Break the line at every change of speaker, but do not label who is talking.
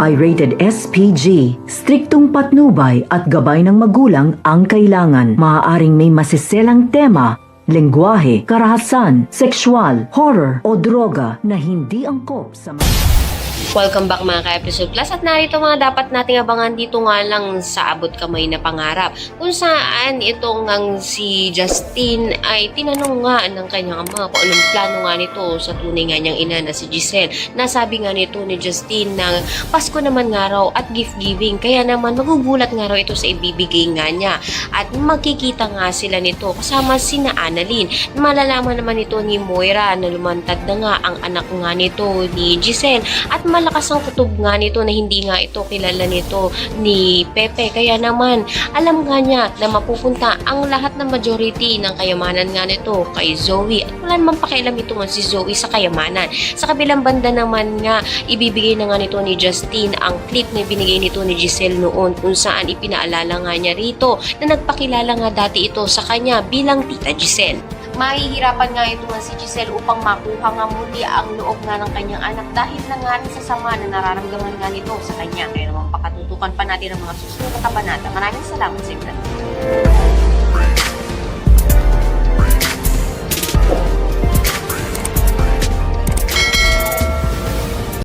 ay rated SPG. Striktong patnubay at gabay ng magulang ang kailangan. Maaaring may masiselang tema, lengguwahe, karahasan, sexual, horror o droga na hindi angkop sa
Welcome back mga ka-Episode Plus at narito mga dapat nating abangan dito nga lang sa abot kamay na pangarap kung saan itong ang si Justin ay tinanong nga ng kanyang ama kung anong plano nga nito sa tunay nga niyang ina na si Giselle. Nasabi nga nito ni Justin na Pasko naman nga raw at gift giving kaya naman magugulat nga raw ito sa ibibigay nga niya at magkikita nga sila nito kasama sina Annalyn. Malalaman naman ito ni Moira na lumantad na nga ang anak nga nito ni Giselle at malakas ang kutob nga nito na hindi nga ito kilala nito ni Pepe. Kaya naman, alam nga niya na mapupunta ang lahat ng majority ng kayamanan nga nito kay Zoe. At wala naman pakialam ito man si Zoe sa kayamanan. Sa kabilang banda naman nga, ibibigay na nga nito ni Justin ang clip na binigay nito ni Giselle noon kung saan ipinaalala nga niya rito na nagpakilala nga dati ito sa kanya bilang Tita Giselle. Mahihirapan nga ito nga si Giselle upang makuha nga muli ang loob nga ng kanyang anak dahil na nga rin sa sama na nararamdaman nga nito sa kanya. Kaya naman pakatutukan pa natin ang mga susunod na kabanata. Maraming salamat sa inyo.